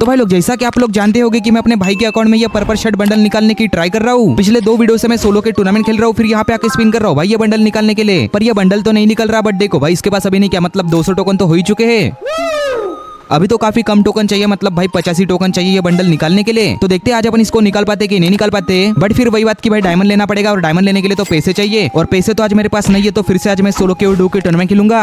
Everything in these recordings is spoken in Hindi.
भाई लोग जैसा कि आप लोग जानते होंगे कि मैं अपने भाई के अकाउंट में ये पर्पल शर्ट बंडल निकालने की ट्राई कर रहा हूँ। पिछले 2 वीडियो से मैं सोलो के टूर्नामेंट खेल रहा हूँ, फिर यहाँ पे आके स्पिन कर रहा हूँ भाई ये बंडल निकालने के लिए, पर ये बंडल तो नहीं निकल रहा। बट देखो भाई इसके पास अभी नहीं क्या मतलब 200 टोकन तो हो ही चुके हैं। अभी तो काफी कम टोकन चाहिए, मतलब भाई 85 टोकन चाहिए ये बंडल निकालने के लिए। तो देखते हैं आज अपन इसको निकाल पाते कि नहीं निकाल पाते। बट फिर वही बात की भाई डायमंड लेना पड़ेगा, और डायमंड लेने के लिए तो पैसे चाहिए, और पैसे तो आज मेरे पास नहीं है। तो फिर से आज मैं सोलो के डू के टूर्नामेंट खेलूंगा।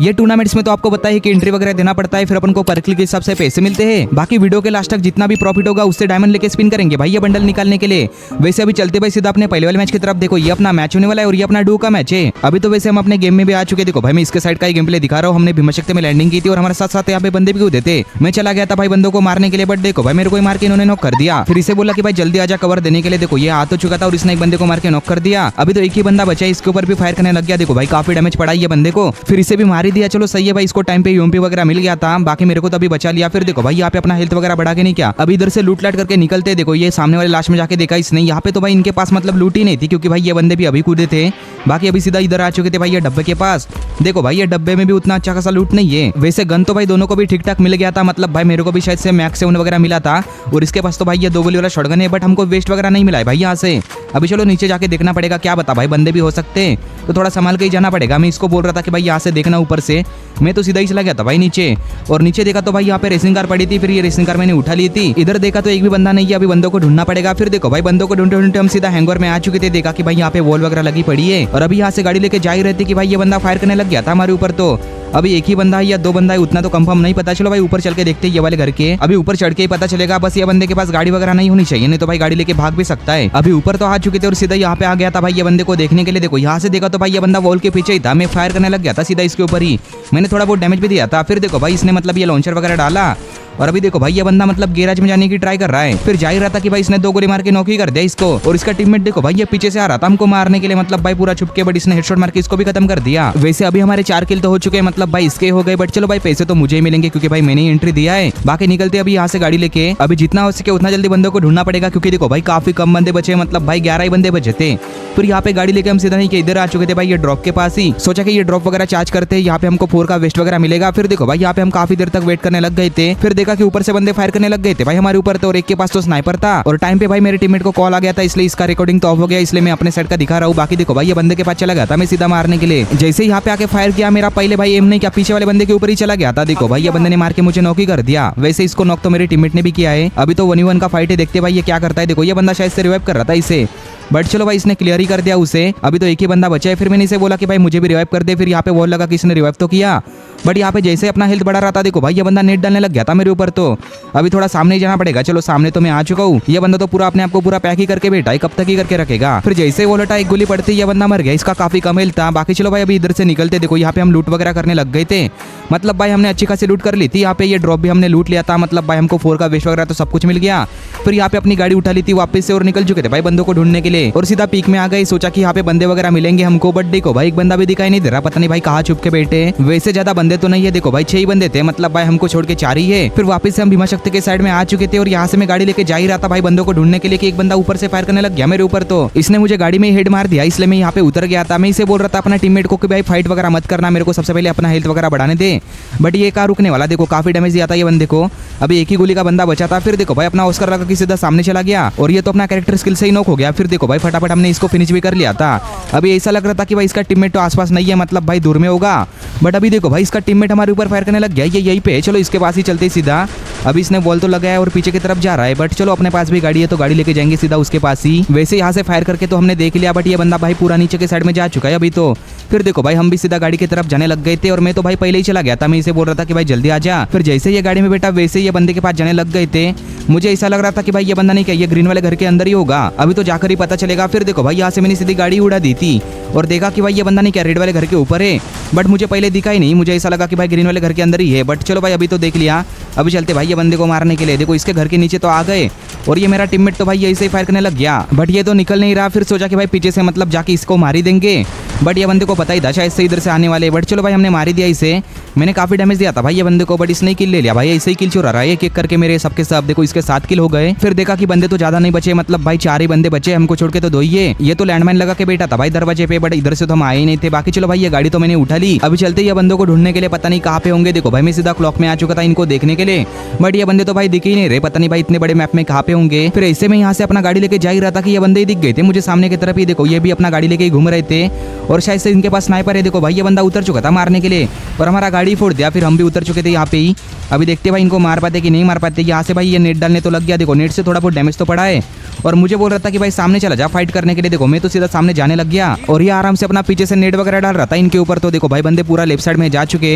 ये टूर्नामेंट्स में तो आपको पता है कि एंट्री वगैरह देना पड़ता है, फिर अपन को पर क्लिक के हिसाब से पैसे मिलते हैं। बाकी वीडियो के लास्ट तक जितना भी प्रॉफिट होगा उससे डायमंड लेके स्पिन करेंगे भाई ये बंडल निकालने के लिए। वैसे अभी चलते भाई सीधा अपने पहले वाले मैच की तरफ। देखो ये अपना मैच होने वाला है और ये अपना डू का मैच है। अभी तो वैसे हम अपने गेम में भी आ चुके। देखो भाई मैं इसके साइड का गेम प्ले दिखा रहा हूँ। हमने भीमाशक्ति में लैंडिंग की थी और हमारे साथ साथ यहाँ पे बंदे भी कूदे थे। मैं चला गया था भाई बंदों को मारने के लिए, बट देखो भाई मेरे को मार के इन्होंने नॉक कर दिया। फिर इसे बोला कि भाई जल्दी आजा कवर देने के लिए। देखो ये आ तो चुका था और इसने एक बंदे को मार के नॉक कर दिया। अभी तो एक ही बंदा बचा है, इसके ऊपर भी फायर करने लग गया। देखो भाई काफी डैमेज पड़ा ये बंदे को, फिर इसे भी मार ही दिया। चलो सही है भाई, इसको टाइम पे यूएमपी वगैरह मिल गया था, बाकी मेरे को तो अभी बचा लिया। फिर देखो भाई यहाँ पे अपना हेल्थ वगैरह बढ़ा के नहीं क्या, अभी इधर से लूट लाट करके निकलते। देखो ये सामने वाले लास्ट में जाके देखा इसने, यहाँ पे तो भाई इनके पास मतलब लूट ही नहीं थी, क्योंकि भाई ये बंदे भी अभी कूदे थे। बाकी अभी सीधा इधर आ चुके थे भाई ये डब्बे के पास। देखो भाई ये डब्बे में भी उतना अच्छा खासा लूट नहीं है। वैसे गन तो भाई दोनों को भी ठीक ठाक मिल गया था, मतलब भाई मेरे को भी शायद से मैक्स 7 वगैरह मिला था, और इसके पास तो भाई ये 2 गोली वाला शॉटगन है। बट हमको वेस्ट वगैरह नहीं मिला है भाई यहाँ से। अभी चलो नीचे जाके देखना पड़ेगा, क्या बता भाई बंदे भी हो सकते हैं, तो थोड़ा संभाल के ही जाना पड़ेगा। मैं इसको बोल रहा था कि भाई यहाँ से देखना ऊपर से, मैं तो सीधा ही चला गया था भाई नीचे। और नीचे देखा तो भाई यहाँ पे रेसिंग कार पड़ी थी, फिर ये रेसिंग कार मैंने उठा ली थी। इधर देखा तो एक भी बंदा नहीं है, अभी बंदों को ढूंढना पड़ेगा। फिर देखो भाई बंदों को ढूंढते ढूंढते हम सीधा हैंगओवर में आ चुके थे। देखा कि भाई यहाँ पे वॉल वगैरह लगी पड़ी है, और अभी यहाँ से गाड़ी लेके जा ही रहती कि भाई ये बंदा फायर करने लग गया था हमारे ऊपर। तो अभी एक ही बंदा है या 2 बंदा है उतना तो कंफर्म नहीं पता। चलो भाई ऊपर चल के देखते हैं ये वाले घर के। अभी ऊपर चढ़ के ही पता चलेगा। बस ये बंदे के पास गाड़ी वगैरह नहीं होनी चाहिए, नहीं तो भाई गाड़ी लेके भाग भी सकता है। अभी ऊपर तो आ चुके थे और सीधा यहाँ पे आ गया था भाई ये बंदे को देखने के लिए। देखो यहाँ से देखा तो भाई ये बंदा वॉल के पीछे ही था, मैं फायर करने लग गया था सीधा इसके ऊपर ही। मैंने थोड़ा बहुत डैमेज भी दिया था। फिर देखो भाई इसने मतलब ये लॉन्चर वगैरह डाला, और अभी देखो भाई ये बंदा मतलब गैराज में जाने की ट्राई कर रहा है। फिर जा ही रहा था कि भाई इसने 2 गोली मार के नॉक ही कर दिया इसको, और इसका टीममेट देखो भाई ये पीछे से आ रहा था हमको मारने के लिए, मतलब भाई पूरा छुप के, बट इसने हेडशॉट मार के इसको भी खत्म कर दिया। वैसे अभी हमारे 4 किल तो हो चुके हैं, मतलब भाई इसके हो गए। बट चलो भाई पैसे तो मुझे ही मिलेंगे, क्योंकि भाई मैंने एंट्री दिया है। बाकी निकलते अभी यहाँ से गाड़ी लेके। अभी जितना हो सके उतना जल्दी बंदों को ढूंढना पड़ेगा, क्योंकि देखो भाई काफी कम बंदे बचे, मतलब भाई 11 ही बंदे बचे थे। फिर यहाँ पे गाड़ी लेके हम सीधा नहीं कि इधर आ चुके थे भाई ये ड्रॉप के पास ही। सोचा कि ये ड्रॉप वगैरह चार्ज करते हैं, यहाँ पे हमको 4 का वेस्ट वगैरह मिलेगा। फिर देखो भाई यहाँ पे हम काफी देर तक वेट करने लग गए थे। फिर देखा कि ऊपर से बंदे फायर करने लग गए थे भाई हमारे ऊपर, तो और एक के पास तो स्नाइपर था। और टाइम पे भाई मेरे टीममेट को कॉल आ गया था, इसलिए इसका रिकॉर्डिंग तो ऑफ हो गया, इसलिए मैं अपने साइड का दिखा रहा हूँ। बाकी देखो भाई ये बंदे के पास चला गया था मैं सीधा मारने के लिए। जैसे यहाँ पे आके फायर किया, मेरा पहले भाई एम नहीं क्या पीछे वाले बंदे के ऊपर ही चला गया था। देखो भाई ये बंदे ने मार के मुझे नॉक ही कर दिया। वैसे इसको नॉक तो मेरे टीममेट ने भी किया है। अभी तो 1v1 का फाइट है, देखते भाई ये क्या करता है। देखो ये बंदा शायद से रिवाइव कर रहा था इसे, बट चलो भाई इसने क्लियर ही कर दिया उसे। अभी तो एक ही बंदा बचा है। फिर मैंने इसे बोला कि भाई मुझे भी रिवाइव कर दे। फिर यहाँ पे वॉल लगा कि इसने रिवाइव तो किया, बट यहाँ पे जैसे अपना हेल्थ बढ़ा रहा था देखो भाई ये बंदा नेट डालने लग गया था मेरे ऊपर। तो अभी थोड़ा सामने जाना पड़ेगा। चलो सामने तो मैं आ चुका हूँ। ये बंदा तो पूरा अपने आप को पूरा पैक ही करके बैठा है, कब तक ही करके रखेगा। फिर जैसे वो लटा एक गोली पड़ती ये बंदा मर गया, इसका काफी कम हेल्थ था। बाकी चलो भाई अभी इधर से निकलते। देखो यहाँ पे हम लूट वगैरह करने लग गए थे, मतलब भाई हमने अच्छी खासी लूट कर ली थी। यहाँ पे ये ड्रॉप भी हमने लूट लिया था, मतलब भाई हमको 4 का वेस्ट वगैरह तो सब कुछ मिल गया। फिर यहाँ पे अपनी गाड़ी उठा ली थी वापस से और निकल चुके थे भाई बंदों को ढूंढने के लिए, और सीधा पीक में आ गए। सोचा कि यहाँ पे बंदे वगैरह मिलेंगे हमको, बट देखो भाई एक बंदा भी दिखाई नहीं दे रहा, पता नहीं भाई कहाँ छुप के बैठे। वैसे ज्यादा बंदे तो नहीं है, देखो भाई 6 ही बंदे थे, मतलब भाई हमको छोड़ के 4 ही है। फिर वापस से हम भीमाशक्ति के साइड में आ चुके थे, और यहाँ से मैं गाड़ी लेके जा ही रहा था भाई बंदों को ढूंढने के लिए कि एक बंदा ऊपर से फायर करने लग गया मेरे ऊपर। तो इसने मुझे गाड़ी में हेड मार दिया, इसलिए मैं यहाँ पे उतर गया था। मैं इसे बोल रहा था अपना टीममेट को कि भाई फाइट वगैरह मत करना, मेरे को सबसे पहले अपना हेल्थ वगैरह बढ़ाने दे। बट ये कहाँ रुकने वाला, देखो काफी डैमेज दिया था ये बंदे को। अभी एक ही गोली का बंदा बचा था। फिर देखो भाई अपना ऑस्कर लगा कि सीधा सामने चला गया, और ये तो अपना कैरेक्टर स्किल से ही नॉक हो गया। फिर देखो भाई फटाफट हमने इसको फिनिश भी कर लिया था। अभी ऐसा लग रहा था कि भाई इसका टीममेट तो आसपास नहीं है, मतलब भाई दूर में होगा। बट अभी देखो भाई इसका टीममेट हमारे ऊपर फायर करने लग गया, ये यहीं पे। चलो इसके पास ही चलते सीधा। अभी इसने बॉल तो लगाया और पीछे की तरफ जा रहा है, बट चलो अपने पास भी गाड़ी है तो गाड़ी लेके जाएंगे सीधा उसके पास ही। वैसे यहाँ से फायर करके तो हमने देख लिया, बट ये बंदा भाई पूरा नीचे के साइड में जा चुका है अभी तो। फिर देखो भाई हम भी सीधा गाड़ी की तरफ जाने लग गए थे, और मैं तो भाई पहले ही चला गया था। मैं इसे बोल रहा था कि भाई जल्दी आ जा। फिर जैसे ये गाड़ी में बैठा वैसे ये बंदे के पास जाने लग गए थे। मुझे ऐसा लग रहा था कि भाई ये बंदा नहीं क्या, ये ग्रीन वाले घर के अंदर ही होगा, अभी तो जाकर ही पता चलेगा। फिर देखो भाई यहाँ से मैंने सीधी गाड़ी उड़ा दी थी, और देखा कि भाई ये बंदा नहीं क्या रेड वाले घर के ऊपर है, बट मुझे पहले दिखा ही नहीं। मुझे ऐसा लगा कि भाई ग्रीन वाले घर के अंदर ही है, बट चलो भाई अभी तो देख लिया। अभी चलते भाई ये बंदे को मारने के लिए। देखो इसके घर के नीचे तो आ गए, और ये मेरा टीममेट तो भाई ऐसे ही फायर करने लग गया, बट ये तो निकल नहीं रहा। फिर सोचा कि भाई पीछे से मतलब जाके इसको मार ही देंगे, बट ये बंदे को पता ही था शायद से इधर से आने वाले। बट चलो भाई हमने मार ही दिया इसे। मैंने काफी डैमेज दिया था भाई ये बंदे को, बट इसने किल ले लिया भाई। ऐसे ही किल चुरा रहा है एक एक करके मेरे सबके सब। देखो इसके 7 किल हो गए। फिर देखा कि बंदे तो ज्यादा नहीं बचे, मतलब भाई 4 ही बंदे बचे, हमको छोड़ के तो 2 ही है। ये तो लैंडमाइन लगा के बैठा था भाई दरवाजे पे, बट इधर से तो हम आए ही नहीं थे। बाकी चलो भाई ये गाड़ी तो मैंने उठा ली। अभी चलते ये बंदों को ढूंढने के लिए, पता नहीं कहाँ पे होंगे। देखो भाई मैं सीधा क्लॉक में आ चुका था इनको देखने के लिए, बट ये बंदे तो भाई दिख ही नहीं रहे, पता नहीं भाई इतने बड़े मैप में कहाँ पे होंगे। फिर ऐसे में यहाँ से अपना गाड़ी लेके जा ही रहा था कि ये बंदे ही दिख गए थे मुझे सामने की तरफ ही। देखो ये भी अपना गाड़ी लेके ही घूम रहे थे और शायद से इनके पास स्नाइपर है। देखो भाई ये बंदा उतर चुका था मारने के लिए और हमारा गाड़ी फोड़ दिया। फिर हम भी उतर चुके थे यहाँ पे ही। अभी देखते भाई इनको मार पाते कि नहीं मार पाते। यहाँ से भाई ये नेट डालने तो लग गया। देखो नेट से थोड़ा बहुत डैमेज तो पड़ा है और मुझे बोल रहा था कि भाई सामने चला जा फाइट करने के लिए। देखो मैं तो सीधा सामने जाने लग गया और ये आराम से अपना पीछे से नेट वगैरह डाल रहा था इनके ऊपर। तो देखो भाई बंदे पूरा लेफ्ट साइड में जा चुके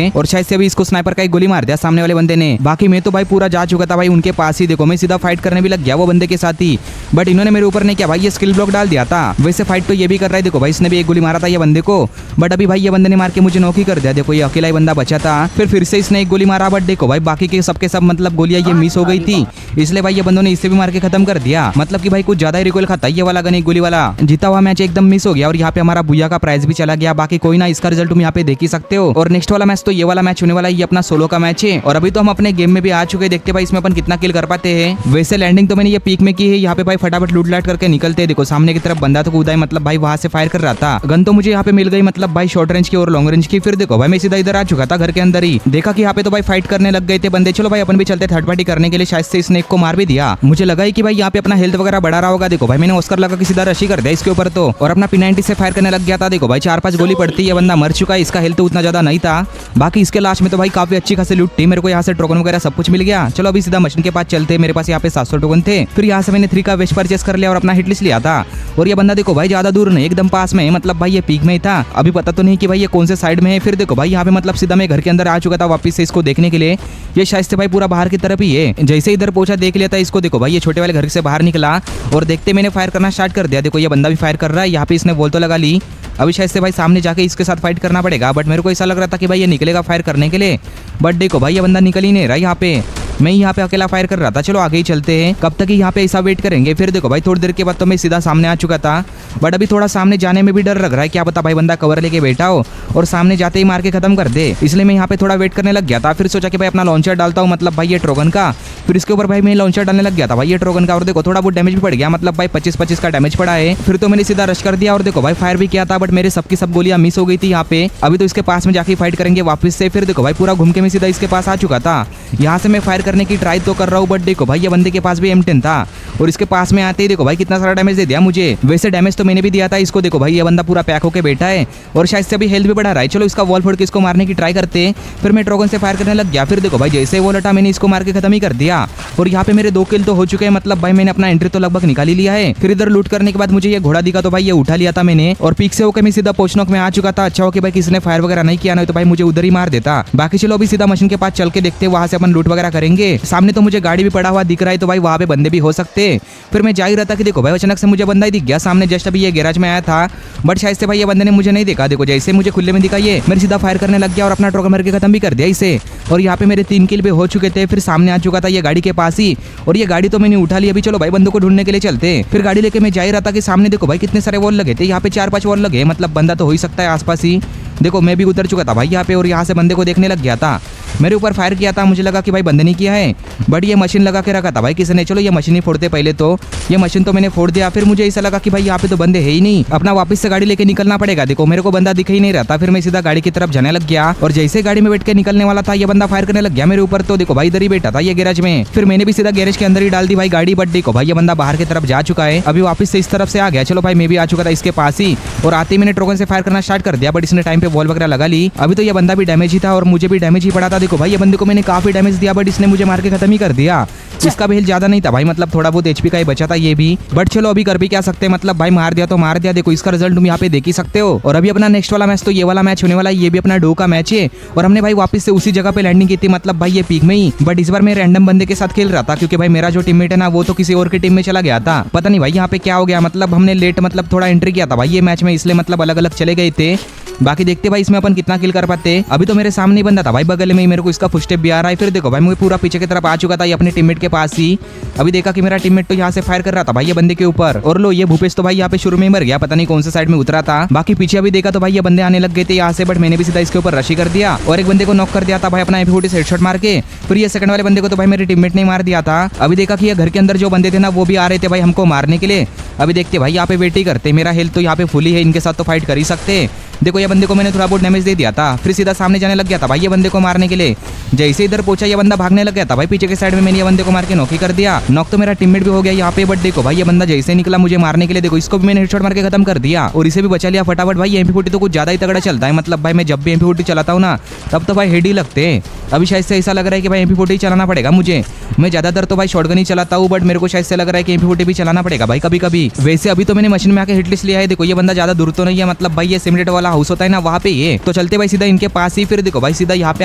हैं और शायद से अभी इसको स्नाइपर का एक गोली मार दिया सामने वाले बंदे ने। बाकी मैं तो भाई पूरा जा चुका था भाई उनके पास ही। देखो मैं सीधा फाइट करने भी लग गया वो बंदे के साथ ही, बट इन्होंने मेरे ऊपर नहीं किया भाई, ये स्किल ब्लॉक डाल दिया था। वैसे फाइट तो ये भी कर रहा है। देखो भाई इसने भी एक गोली मारा था ये बंदे को, बट अभी भाई ये बंदे ने मार के मुझे नॉक ही कर दिया। देखो ये अकेला ही बंदा बचा था। फिर से इसने एक गोली मारा, बट देखो भाई बाकी के सबके सब मतलब गोलियां ये मिस हो गई थी, इसलिए भाई ये बंदों ने इसे भी मार के खत्म कर दिया। मतलब कि भाई कुछ ज्यादा ही रिकॉइल खाता ये वाला गन, एक गोली वाला। जीता हुआ मैच एकदम मिस हो गया और यहाँ पे हमारा बुया का प्राइस भी चला गया। बाकी कोई ना, इसका रिजल्ट तुम यहाँ पे देख ही सकते हो। और नेक्स्ट वाला मैच तो ये वाला मैच होने वाला है, ये अपना सोलो का मैच है। और अभी तो हम अपने गेम में भी आ चुके हैं, देखते भाई इसमें अपन कितना किल कर पाते हैं। वैसे लैंडिंग तो मैंने ये पीक में की है। यहाँ पे भाई फटाफट लूट लाट करके निकलते हैं। देखो सामने की तरफ बंदा तो कूदा है, मतलब भाई वहां से फायर कर रहा था। गन तो मुझे यहाँ पे मिल गई, मतलब भाई शॉर्ट रेंज की और लॉन्ग रेंज की। फिर देखो भाई मैं सीधा इधर आ चुका था घर के अंदर ही। देखा कि यहाँ पे तो भाई फाइट करने लग गए थे बंदे। चलो भाई अपन भी चलते थर्ड पार्टी करने के लिए। शायद से स्नेक को मार भी दिया। मुझे लगा ही कि भाई यहाँ पे अपना हेल्थ वगैरह बढ़ा रहा होगा। देखो भाई मैंने ऑस्कर लगा के सीधा रशी कर दिया इसके ऊपर तो, और अपना P90 से फायर करने लग गया था। देखो भाई 4-5 गोली पड़ती है, बंदा मर चुका है। इसका हेल्थ तो उतना ज्यादा नहीं था। बाकी इसके लास्ट में तो भाई काफी अच्छी खासी लूट थी। मेरे को यहाँ से टोकन वगैरह सब कुछ मिल गया। चलो अभी सीधा मशीन के पास चलते। मेरे पास यहाँ पे 700 टोकन थे। फिर यहाँ से मैंने 3 का वेस्ट परचेस कर लिया और अपना हिट लिस्ट लिया था। और ये बंदा देखो भाई ज्यादा दूर नहीं, एकदम पास में है, मतलब भाई ये पीक में ही था। अभी पता तो नहीं कि भाई ये कौन से साइड में है। फिर देखो भाई यहाँ पे मतलब सीधा मैं घर के अंदर आ चुका था वापस से इसको देखने के लिए। ये शायद से भाई पूरा बाहर की तरफ ही है। जैसे इधर पहुंचा देख लिया था इसको। देखो भाई ये छोटे वाले घर से बाहर निकला और देखते मैंने फायर करना स्टार्ट कर दिया। देखो ये बंदा भी फायर कर रहा है। यहाँ पे इसने वॉल तो लगा ली। अभी शायद से भाई सामने जाके इसके साथ फाइट करना पड़ेगा, बट मेरे को ऐसा लग रहा था कि भाई ये निकलेगा फायर करने के लिए। बट देखो भाई ये बंदा निकल ही नहीं रहा। यहाँ पे मैं यहाँ पे अकेला फायर कर रहा था। चलो आगे ही चलते हैं, कब तक यहाँ पे ऐसा वेट करेंगे। फिर देखो भाई थोड़ी देर के बाद तो मैं सीधा सामने आ चुका था, बट अभी थोड़ा सामने जाने में भी डर लग रहा है। क्या पता भाई बंदा कवर लेके बैठा हो और सामने जाते ही मार के खत्म कर दे, इसलिए मैं यहाँ पे थोड़ा वेट करने लग गया था। फिर सोचा कि भाई अपना लॉन्चर डालता हूँ, मतलब भाई ये ट्रोगन का। फिर इसके ऊपर भाई मैं लॉन्चर डालने लग गया था भाई ये ट्रोगन का। और देखो थोड़ा बहुत डैमेज भी पड़ गया, मतलब भाई 25-25 का डैमेज पड़ा है। फिर तो मैंने सीधा रश कर दिया और देखो भाई फायर भी किया था, बट मेरे सबकी सब गोलियां मिस हो गई थी यहाँ पे। अभी तो इसके पास में जाके फाइट करेंगे वापस से। फिर देखो भाई पूरा घूम के मैं सीधा इसके पास आ चुका था। यहाँ से मैं फायर करने की ट्राई तो कर रहा हूँ, बट देखो भाई ये बंदे के पास भी M10 था और इसके पास में आते ही देखो भाई कितना सारा डैमेज दे दिया मुझे। वैसे डैमेज तो मैंने भी दिया था इसको। देखो भाई ये बंदा पूरा पैक होके बैठा है और शायद से अभी हेल्थ भी बढ़ा रहा है। चलो इसका वॉल फोड़ के इसको मारने की ट्राई करते हैं। फिर मैं ट्रोगन से फायर करने लग गया। फिर देखो भाई जैसे वो लटा मैंने इसको मार के खत्म ही कर दिया और यहाँ पे मेरे 2 किल तो हो चुके हैं, मतलब भाई मैंने अपना एंट्री तो लगभग निकाल ही लिया है। फिर इधर लूट करने के बाद मुझे ये घोड़ा दिखा तो भाई ये उठा लिया था मैंने और पीक से होकर मैं सीधा पोचनोक में आ चुका था। अच्छा हो कि भाई किसी ने फायर वगैरह नहीं किया, ना तो भाई मुझे उधर ही मार देता। बाकी चलो अभी सीधा मशीन के पास चल के देखते हैं, वहां से अपन लूट वगैरह करेंगे। सामने तो मुझे गाड़ी भी पड़ा हुआ दिख रहा है, तो भाई वहाँ पे बंदे भी हो सकते। फिर मैं जा ही रहा था कि देखो भाई अचानक से मुझे बंदा ही दिख गया सामने। जस्ट अभी ये गैराज में आया था, बट शायद से भाई ये बंदे ने मुझे नहीं देखा। देखो जैसे मुझे खुले में दिखा ये मेरे सीधा फायर करने लग गया और अपना ट्रोगन मार के खत्म भी कर दिया इसे। और यहाँ पे मेरे 3 किल भी हो चुके थे। फिर सामने आ चुका था ये गाड़ी के पास ही और ये गाड़ी तो मैंने उठा ली। अभी चलो भाई बंदों को ढूंढने के लिए चलते। फिर गाड़ी लेके मैं जा ही रहा था कि सामने देखो भाई कितने सारे वॉल लगे थे। यहाँ पे 4-5 वॉल लगे, मतलब बंदा तो हो ही सकता है आसपास ही। देखो मैं भी उतर चुका था भाई यहाँ पे और यहाँ से बंदे को देखने लग गया था। मेरे ऊपर फायर किया था, मुझे लगा कि भाई बंदे ने किया है, बट ये मशीन लगा के रखा था भाई किसी ने। चलो ये मशीन ही फोड़ते पहले तो। ये मशीन तो मैंने फोड़ दिया। फिर मुझे ऐसा लगा कि भाई यहाँ पे तो बंदे है ही नहीं, अपना वापस से गाड़ी लेके निकलना पड़ेगा। देखो मेरे को बंदा दिख ही नहीं रहता। फिर मैं सीधा गाड़ी की तरफ जाने लग गया और जैसे गाड़ी में बैठ के निकलने वाला था ये बंदा फायर करने लग गया मेरे ऊपर। तो देखो भाई इधर ही बैठा था ये गैराज में। फिर मैंने भी सीधा गैरेज के अंदर ही डाल दी भाई गाड़ी, बट देखो भाई ये बंदा बाहर की तरफ जा चुका है। अभी वापस से इस तरफ से आ गया। चलो भाई मैं भी आ चुका था इसके पास ही और आते ही मैंने ट्रोगन से फायर करना स्टार्ट कर दिया, बट इसने टाइम पे वॉल वगैरह लगा ली। अभी तो ये बंदा भी डैमेज ही था और मुझे भी डैमेज ही पड़ा था। देखो भाई ये बंदे को मैंने काफी डैमेज दिया, बट इसने मुझे मार के खत्म ही कर दिया। इसका भी हेल्थ ज्यादा नहीं था भाई, मतलब थोड़ा बहुत HP का ही बचा था ये भी, बट चलो अभी कर भी क्या सकते हैं, मतलब भाई मार दिया तो मार दिया। देखो इसका रिजल्ट तुम यहाँ पे देख ही सकते हो। और अभी अपना नेक्स्ट वाला मैच तो ये वाला मैच होने वाला है, ये भी अपना डो का मैच है और हमने भाई वापस से उसी जगह पे लैंडिंग की थी, मतलब भाई ये पीक में ही। बट इस बार मैं रैंडम बंदे के साथ खेल रहा था क्योंकि भाई मेरा जो टीममेट है ना वो तो किसी और की टीम में चला गया था। पता नहीं भाई यहाँ पे क्या हो गया, मतलब हमने लेट मतलब थोड़ा एंट्री किया था भाई ये मैच में, इसलिए मतलब अलग अलग चले गए थे। बाकी देखते भाई इसमें अपन कितना किल कर पाते। अभी तो मेरे सामने ही बंदा था भाई बगल में ही, मेरे को इसका फुटस्टेप भी आ रहा है। फिर देखो भाई मैं पूरा पीछे की तरफ आ चुका था ये अपने टीममेट के पास ही। अभी देखा कि मेरा टीममेट तो यहाँ से फायर कर रहा था भाई ये बंदे के ऊपर, और लो ये भूपेश तो भाई यहाँ पे शुरू में मर गया, पता नहीं कौन सा साइड में उतरा था। बाकी पीछे अभी देखा तो भाई ये बंदे आने लग गए थे यहाँ से, बट मैंने भी सीधा इसके ऊपर रशी कर दिया और एक बंदे को नॉक कर दिया था भाई अपना MP40 से हेडशॉट मार के। फिर ये सेकंड वाले बंदे को तो भाई मेरे टीममेट ने मार दिया था। अभी देखा कि ये घर के अंदर जो बंदे थे ना वो भी आ रहे थे भाई हमको मारने के लिए। अभी देखते भाई यहाँ पे वेट ही करते, मेरा हेल्थ तो यहाँ पे फुल ही है, इनके साथ तो फाइट कर ही सकते। देखो ये बंदे को मैंने थोड़ा बहुत डैमेज दे दिया था, फिर सीधा सामने जाने लग गया था भाई ये बंदे को मारने के लिए। जैसे इधर पहुंचा ये बंदा भागने लग गया था भाई पीछे के साइड में, मैंने ये बंदे को मार के नॉक ही कर दिया। नॉक तो मेरा टीममेट भी हो गया यहाँ पे, बट देखो भाई ये बंदा जैसे निकला मुझे मारने के लिए, देखो इसको भी मैंने हेडशॉट मार के खत्म कर दिया और इसे भी बचा लिया फटाफट। भाई MP40 तो कुछ ज्यादा ही तगड़ा चलता है, मतलब भाई मैं जब भी MP40 चलाता हूँ ना तब तो भाई हेड ही लगते हैं। अभी शायद से ऐसा लग रहा है कि भाई MP40 चलाना पड़ेगा मुझे, मैं ज्यादातर तो भाई शॉटगन ही चलाता हूँ, बट मेरे को शायद से लग रहा है कि MP40 भी चलाना पड़ेगा भाई कभी कभी। वैसे अभी तो मैंने मशीन में आके हिट लिस्ट लिया है। देखो ये बंदा ज्यादा दूर तो नहीं है, मतलब भाई ये सिमुलेटर वाला हाउस होता है ना वहाँ पे ये, तो चलते भाई सीधा इनके पास ही। फिर देखो भाई सीधा यहाँ पे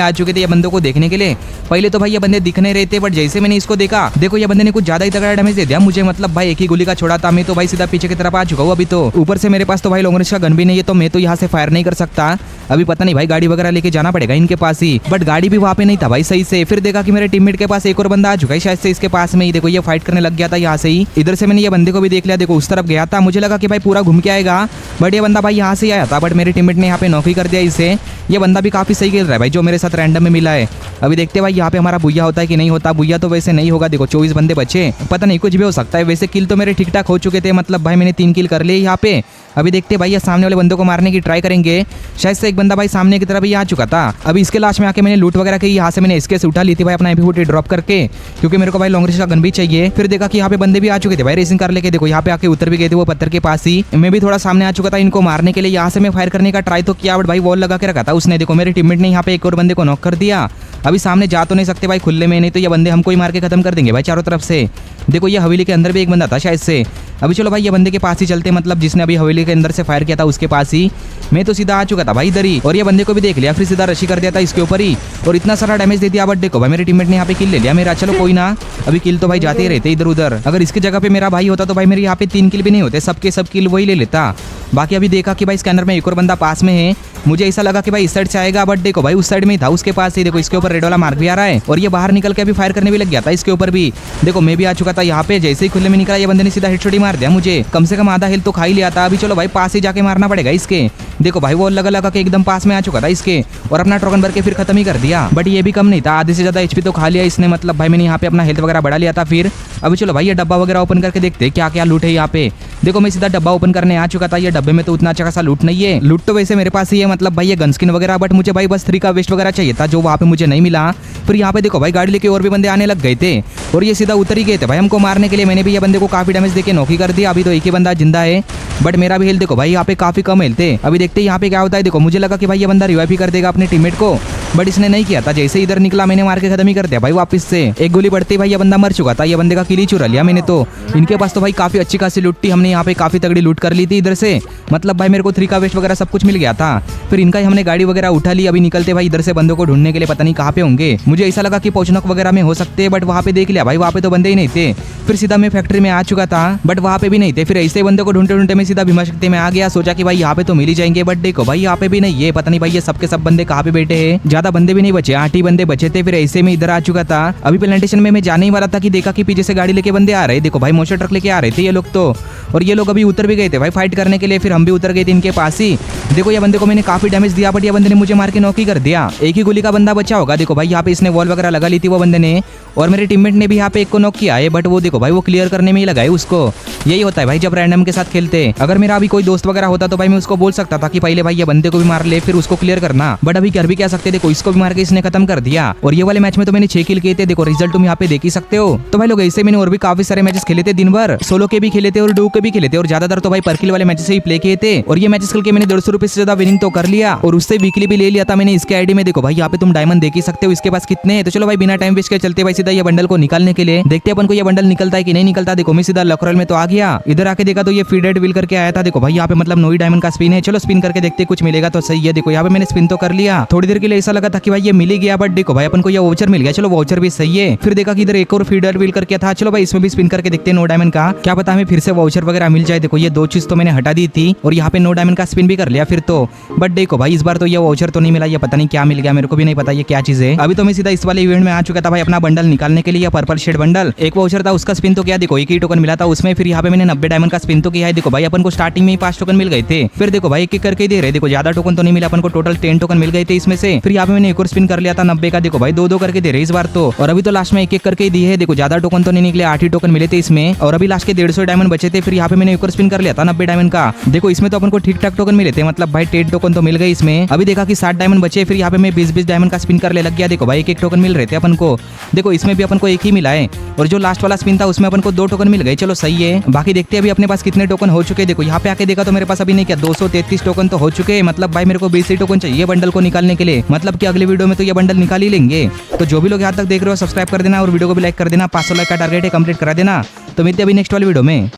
आ चुके थे ये बंदों को देखने के लिए। पहले तो भाई ये बंदे दिख नहीं रहे थे, बट जैसे मैंने इसको देखा देखो ये बंदे ने कुछ ज्यादा ही तगड़ा डैमेज दे दिया मुझे, मतलब भाई एक ही गोली का छोड़ा था। मैं तो भाई सीधा पीछे की तरफ आ चुका हूँ। अभी तो ऊपर से मेरे पास तो भाई लॉन्ग रेंज का गन भी नहीं है, तो मैं तो यहाँ से फायर नहीं कर सकता। अभी पता नहीं भाई गाड़ी वगैरह लेके जाना पड़ेगा इनके पास ही, बट गाड़ी भी वहाँ पे नहीं था भाई सही से। फिर देखा कि मेरे टीममेट के पास एक और बंदा आ चुका है शायद से इसके पास में ही, देखो ये फाइट करने लग गया था यहाँ से ही। इधर से मैंने ये बंदे को भी देख लिया, देखो उस तरफ गया था, मुझे लगा कि भाई पूरा घूम के आएगा, बट ये बंदा भाई यहाँ से आया था, बट मेरे टीममेट ने यहाँ पे नॉक ही कर दिया इसे। ये बंदा भी काफी सही खेल रहा है भाई जो मेरे साथ रैंडम में मिला है। अभी देखते भाई यहाँ पे हमारा बुया होता है कि नहीं होता। बुया तो वैसे नहीं होगा, देखो 24 बंदे बचे, पता नहीं कुछ भी हो सकता है। वैसे किल तो मेरे ठीक ठाक हो चुके थे, मतलब भाई मैंने 3 किल कर लिए यहाँ पे। अभी देखते भाई ये सामने वाले बंदों को मारने की ट्राई करेंगे। शायद से एक बंदा भाई सामने की तरफ ही आ चुका था। अभी इसके लास्ट में आके मैंने लूट वगैरह की, यहाँ से मैंने इसके से उठा ली थी भाई अपना MP40 ड्रॉप करके, क्योंकि मेरे को भाई लॉन्ग रेंज का गन भी चाहिए। फिर देखा कि यहाँ पे बंदे भी आ चुके थे भाई रेसिंग कर लेके, देखो यहाँ पे आके उतर भी गए थे वो पत्थर के पास ही। मैं भी थोड़ा सामने आ चुका था इनको मारने के लिए, यहाँ से मैं फायर करने का ट्राई तो किया, बट भाई वॉल लगा के रखा था उसने। देखो मेरे टीममेट ने यहाँ पे एक और बंदे को नॉक कर दिया। अभी सामने जा तो नहीं सकते भाई खुले में, नहीं तो ये बंदे हमको ही मार के खत्म कर देंगे भाई चारों तरफ से। देखो ये हवेली के अंदर भी एक बंदा था शायद से। अभी चलो भाई ये बंदे के पास ही चलते, मतलब जिसने अभी हवेली के अंदर से फायर किया था उसके पास ही। मैं तो सीधा आ चुका था भाई इधर ही, और ये बंदे को भी देख लिया, फिर सीधा रशी कर दिया था इसके ऊपर ही, और इतना सारा डैमेज दे दिया। बट देखो भाई मेरे टीममेट ने यहाँ पे किल ले लिया मेरा। चलो कोई ना, अभी किल तो भाई जाते ही रहते इधर उधर। अगर इसकी जगह पे मेरा भाई होता तो भाई मेरे यहाँ पे 3 किल भी नहीं होते, सबके सब किल वही ले लेता। बाकी अभी देखा कि भाई स्कैनर में एक और बंदा पास में है, मुझे ऐसा लगा कि भाई इस साइड से आएगा, बट देखो भाई उस साइड में ही था उसके पास ही। देखो इसके ऊपर रेड वाला मार्क भी आ रहा है, और ये बाहर निकल के अभी फायर करने भी लग गया था इसके ऊपर भी। देखो मैं भी आ चुका था यहाँ पे, जैसे ही खुले में निकला ये बंदे ने सीधा हेडशॉट ही मार दिया मुझे। कम से कम आधा हेल्थ तो खा ही लिया था। अभी चलो भाई पास ही जाके मारना पड़ेगा इसके। देखो भाई वो लगा के एकदम पास में आ चुका था इसके, और अपना टोकन भर के फिर खत्म ही कर दिया। बट ये भी कम नहीं था, आधे से ज्यादा HP तो खा लिया इसने, मतलब भाई मैंने यहाँ पे अपना हेल्थ वगैरह बढ़ा लिया था। फिर अभी चलो भाई ये डब्बा वगैरह ओपन करके देखते क्या क्या लूट है यहाँ पे। देखो मैं सीधा डब्बा ओपन करने आ चुका था। ये डब्बे में तो उतना अच्छा खासा लूट नहीं है, लूट तो वैसे मेरे पास ही है, मतलब भाई ये गन स्किन वगैरह, बट मुझे भाई बस 3 का वेस्ट वगैरह चाहिए था जो वहाँ पे मुझे नहीं मिला। फिर यहाँ पे देखो भाई गाड़ी लेके और भी बंदे आने लग गए थे, और ये सीधा उतर ही गए थे भाई हमको मारने के लिए। मैंने भी ये बंदे को काफी डैमेज देके नॉक कर दिया। अभी तो एक ही बंदा जिंदा है, बट मेरा भी हेल्थ देखो भाई यहाँ पे काफी कम हेल्थ है। अभी देखते हैं यहाँ पे क्या होता है। देखो मुझे लगा कि भाई ये बंदा रिवाइव ही कर देगा अपने टीममेट को, बट इसने नहीं किया था। जैसे इधर निकला मैंने मार के खत्म ही कर दिया भाई वापस से। एक गोली बढ़ते भाई ये बंदा मर चुका था, ये बंदे का किल ही चुरा लिया मैंने तो। इनके पास तो भाई काफी अच्छी खासी लूट थी, हमने यहाँ पे काफी तगड़ी लूट कर ली थी इधर से, मतलब भाई मेरे को 3 का वेस्ट वगैरह सब कुछ मिल गया था। फिर इनका ही हमने गाड़ी वगैरह उठा ली। अभी निकलते भाई इधर से बंदों को ढूंढने के लिए, पता नहीं कहाँ पे होंगे। मुझे ऐसा लगा कि पहुंचनक वगैरह में हो सकते हैं, बट वहाँ पे देख लिया भाई वहाँ पे तो बंदे ही नहीं थे। फिर सीधा मैं फैक्ट्री में आ चुका था, बट वहाँ पे भी नहीं थे। फिर ऐसे बंदे को ढूंढते ढूंढते मैं सीधा भीमा शक्ति में आ गया, सोचा कि भाई यहाँ पे तो मिल ही जाएंगे, बट देखो भाई यहाँ पे भी नहीं है। पता नहीं भाई ये सबके सब बंदे कहाँ पे बैठे हैं, ज्यादा बंदे भी नहीं बचे, 8 ही बंदे बचे थे। फिर ऐसे में इधर आ चुका था। अभी प्लांटेशन में मैं जाने ही वाला था कि देखा कि पीछे से गाड़ी लेके बंदे आ रहे। देखो भाई मोटर ट्रक लेके आ रहे थे ये लोग तो, और ये लोग अभी उतर भी गए थे भाई फाइट करने के लिए। फिर हम भी उतर गए थे इनके पास ही। देखो ये बंदे को मैंने काफी डैमेज दिया, बट ये बंदे ने मुझे मार के नॉक ही कर दिया। एक ही गोली का बंदा बचा होगा। देखो भाई यहाँ पे इसने वॉल वगैरह लगा ली थी वो बंदे ने, और मेरे टीममेट ने भी यहाँ पे एक को नॉक किया है, बट वो देखो भाई वो क्लियर करने में ही लगाए उसको। यही होता है भाई जब रैंडम के साथ खेलते। अगर मेरा अभी कोई दोस्त वगैरह होता तो भाई मैं उसको बोल सकता था कि पहले भाई ये बंदे को भी मार ले फिर उसको क्लियर करना, बट अभी कर भी क्या सकते। देखो इसको भी मार के इसने खत्म कर दिया। और ये वाले मैच में तो मैंने 6 किल किए थे। देखो रिजल्ट तुम यहाँ पे देख ही सकते हो। तो भाई लोग ऐसे मैंने और भी काफी सारे मैचेस खेले थे दिन भर, सोलो के भी खेले थे और डू के भी खेले थे, और ज्यादातर तो भाई पर किल वाले मैचेस ही प्ले किए थे। और ये मैचेस खेल के मैंने 150 रुपए से ज्यादा विनिंग तो कर लिया, और उससे वीकली भी ले लिया था मैंने इसके आईडी में। देखो भाई यहाँ पे तुम डायमंड देख ही सकते हो इसके पास कितने हैं। तो चलो भाई बिना टाइम वेस्ट के चलते भाई सीधा ये बंडल को निकालने के लिए, देखते हैं अपन को ये बंडल निकलता है कि नहीं निकलता। देखो मैं सीधा लकरल में तो आ गया, इधर आके देखा तो ये फीडेड व्हील करके आया था। देखो भाई यहाँ पे मतलब 9 डायमंड का स्पिन है, चलो स्पिन करके देखते कुछ मिलेगा तो सही है। देखो यहाँ पे मैंने स्पिन तो कर लिया। थोड़ी देर के लिए ऐसा लगा था कि भाई ये मिल ही गया, बट देखो भाई अपन को ये वाउचर मिल गया। चलो वाउचर भी सही है। फिर देखा कि इधर एक और फीडर व्हील करके था। चलो भाई इसमें भी स्पिन करके देखते हैं नो डायमंड का, क्या पता हमें फिर से वाउचर वगैरह मिल जाए। देखो ये दो चीज तो मैंने हटा दी थी और यहाँ पे नो डायमंड का स्पिन भी कर लिया फिर तो। बट देखो भाई इस बार तो ये वाउचर तो नहीं मिला, ये पता नहीं क्या मिल गया, मेरे को भी नहीं पता ये क्या चीज है। अभी तो मैं सीधा इस वाले इवेंट में आ चुका था भाई अपना बंडल निकालने के लिए, पर्पल शेड बंडल। एक वाउचर था उसका स्पिन तो किया, देखो एक ही टोकन मिला था उसमें। फिर यहाँ पे मैंने 90 डायमंड का स्पिन तो किया है। देखो भाई अपन को स्टार्टिंग में ही 5 टोकन मिल गए थे। फिर देखो भाई एक एक करके दे रहे, देखो ज्यादा टोकन तो नहीं मिला अपन को, टोटल 10 टोकन मिल गए थे इसमें से। फिर यहाँ पे मैंने एक और स्पिन कर लिया था 90 का। देखो भाई 2-2 करके दे रहे इस बार तो। और अभी तो लास्ट में एक एक करके ही दी है। देखो ज्यादा टोकन तो नहीं निकले, 8 ही टोकन मिले थे इसमें। और अभी लास्ट के 150 डायमंड बचे थे। फिर यहाँ पे मैंने एक और स्पिन कर लिया था 90 डायमंड का। देखो इसमें तो अपन को ठीक ठाक टोकन मिले थे, मतलब भाई 10 टोकन तो मिल गए इसमें। अभी देखा कि 60 डायमंड बचे। फिर यहाँ पे मैं 20-20 डायमंड का स्पिन करने लग गया। देखो भाई एक एक टोकन मिल रहे थे अपन को। देखो इसमें भी अपन को एक ही मिला है और जो लास्ट वाला स्पिन था उसमें अपन को 2 टोकन मिल गए। चलो सही है। बाकी देखते हैं अभी अपने पास कितने टोकन हो चुके हैं। देखो यहाँ पे आके देखा तो मेरे पास अभी नहीं क्या 233 टोकन तो हो चुके हैं। मतलब भाई मेरे को 20 ही टोकन चाहिए बंडल को निकालने के लिए। मतलब कि अगले वीडियो में तो ये बंडल निकाल ही लेंगे। तो जो भी लोग यहाँ तक देख रहे हो सब्सक्राइब कर देना और वीडियो को भी लाइक कर देना। 500 लाइक का टारगेट है, कंप्लीट करा देना। तो मिलते हैं अभी नेक्स्ट वाली वीडियो में।